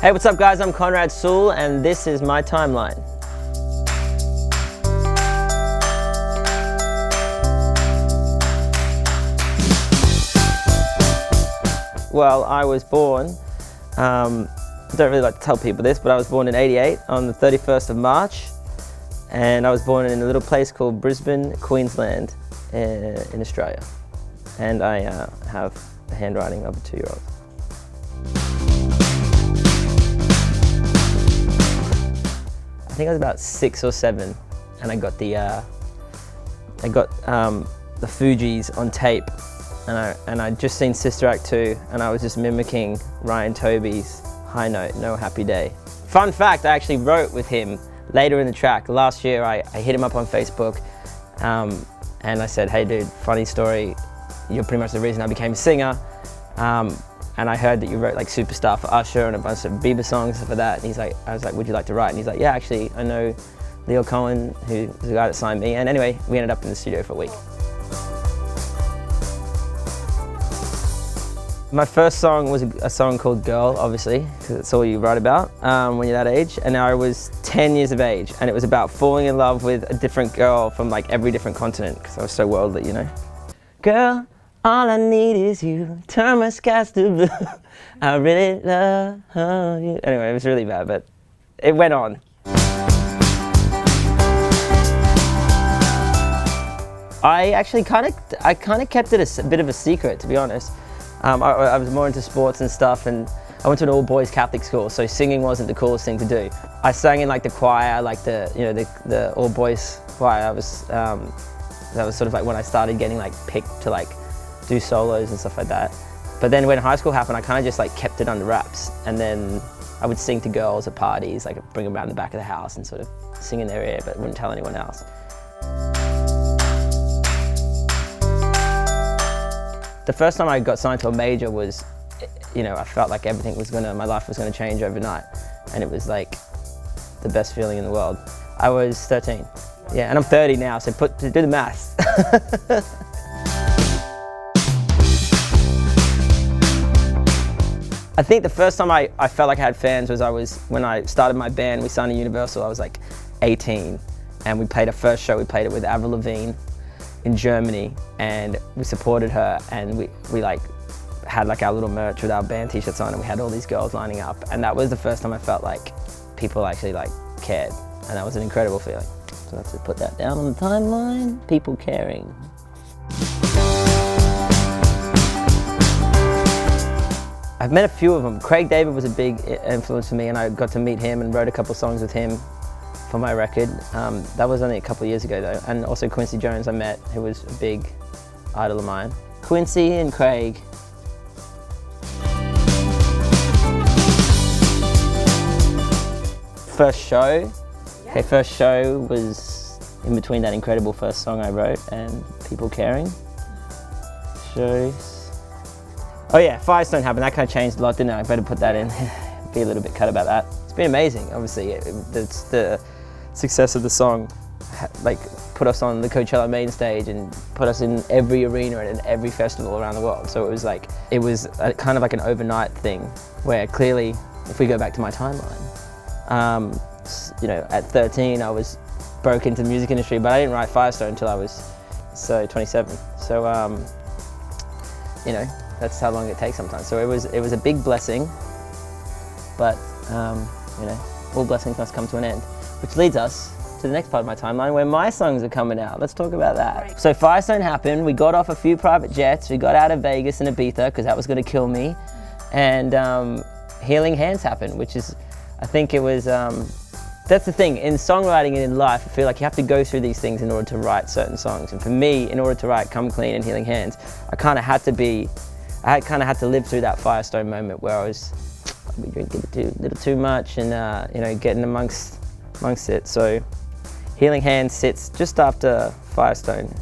Hey, what's up guys? I'm Conrad Sewell and this is my timeline. Well, I was born, I don't really like to tell people this, but I was born in '88 on the 31st of March, and I was born in a little place called Brisbane, Queensland in Australia. And I have the handwriting of a 2-year-old. I think I was about 6 or 7, and I got the Fugees on tape, and I'd just seen Sister Act 2, and I was just mimicking Ryan Toby's High Note, No Happy Day. Fun fact, I actually wrote with him later in the track. Last year I hit him up on Facebook, and I said, hey dude, funny story, you're pretty much the reason I became a singer. And I heard that you wrote like Superstar for Usher and a bunch of Bieber songs for that. And he's like, I was like, would you like to write? And he's like, yeah, actually, I know Leo Cohen, who's the guy that signed me. And anyway, we ended up in the studio for a week. My first song was a song called Girl, obviously, because that's all you write about when you're that age. And I was 10 years of age, and it was about falling in love with a different girl from like every different continent, because I was so worldly, you know. Girl, all I need is you, turn my skies to blue, I really love you. Anyway, it was really bad, but it went on. I actually kind of kept it a bit of a secret, to be honest. I was more into sports and stuff, and I went to an all-boys Catholic school, so singing wasn't the coolest thing to do. I sang in like the choir, like the all-boys choir. That was sort of like when I started getting like picked to like do solos and stuff like that. But then when high school happened, I kind of just like kept it under wraps, and then I would sing to girls at parties, like bring them around the back of the house and sort of sing in their ear, but wouldn't tell anyone else. The first time I got signed to a major was, you know, I felt like my life was gonna change overnight, and it was like the best feeling in the world. I was 13, yeah, and I'm 30 now, so do the maths. I think the first time I felt like I had fans was when I started my band. We signed to Universal. I was like 18, and we played our first show. We played it with Avril Lavigne in Germany, and we supported her, and we like had like our little merch with our band t-shirts on, and we had all these girls lining up, and that was the first time I felt like people actually like cared, and that was an incredible feeling. So let's just put that down on the timeline. People caring. I've met a few of them. Craig David was a big influence for me, and I got to meet him and wrote a couple songs with him for my record. That was only a couple of years ago though. And also Quincy Jones I met, who was a big idol of mine. Quincy and Craig. First show. Yeah. Okay, first show was in between that incredible first song I wrote and People Caring. Shows. Oh yeah, Firestone happened. That kind of changed a lot, didn't it? I better put that in. Be a little bit cut about that. It's been amazing, obviously. It's the success of the song like put us on the Coachella main stage and put us in every arena and in every festival around the world. So it was kind of like an overnight thing, where clearly, if we go back to my timeline, you know, at 13 I was broke into the music industry, but I didn't write Firestone until I was 27. So you know, that's how long it takes sometimes. So it was a big blessing, but you know, all blessings must come to an end. Which leads us to the next part of my timeline, where my songs are coming out. Let's talk about that. Right. So Firestone happened, we got off a few private jets, we got out of Vegas and Ibiza, because that was gonna kill me. And Healing Hands happened, which is, I think it was, that's the thing, in songwriting and in life, I feel like you have to go through these things in order to write certain songs. And for me, in order to write Come Clean and Healing Hands, I kind of had to live through that Firestone moment where I was drinking a little too much and you know, getting amongst it. So Healing Hands sits just after Firestone.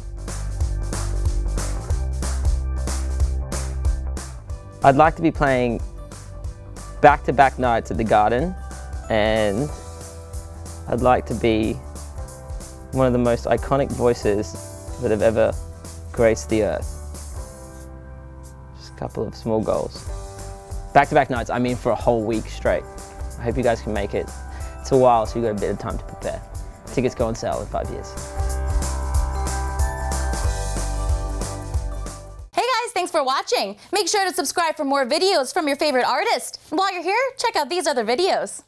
I'd like to be playing back-to-back nights at the Garden, and I'd like to be one of the most iconic voices that have ever graced the earth. Just a couple of small goals. Back-to-back nights, I mean for a whole week straight. I hope you guys can make it. It's a while, so you've got a bit of time to prepare. Tickets go on sale in 5 years. Hey guys, thanks for watching. Make sure to subscribe for more videos from your favorite artist. And while you're here, check out these other videos.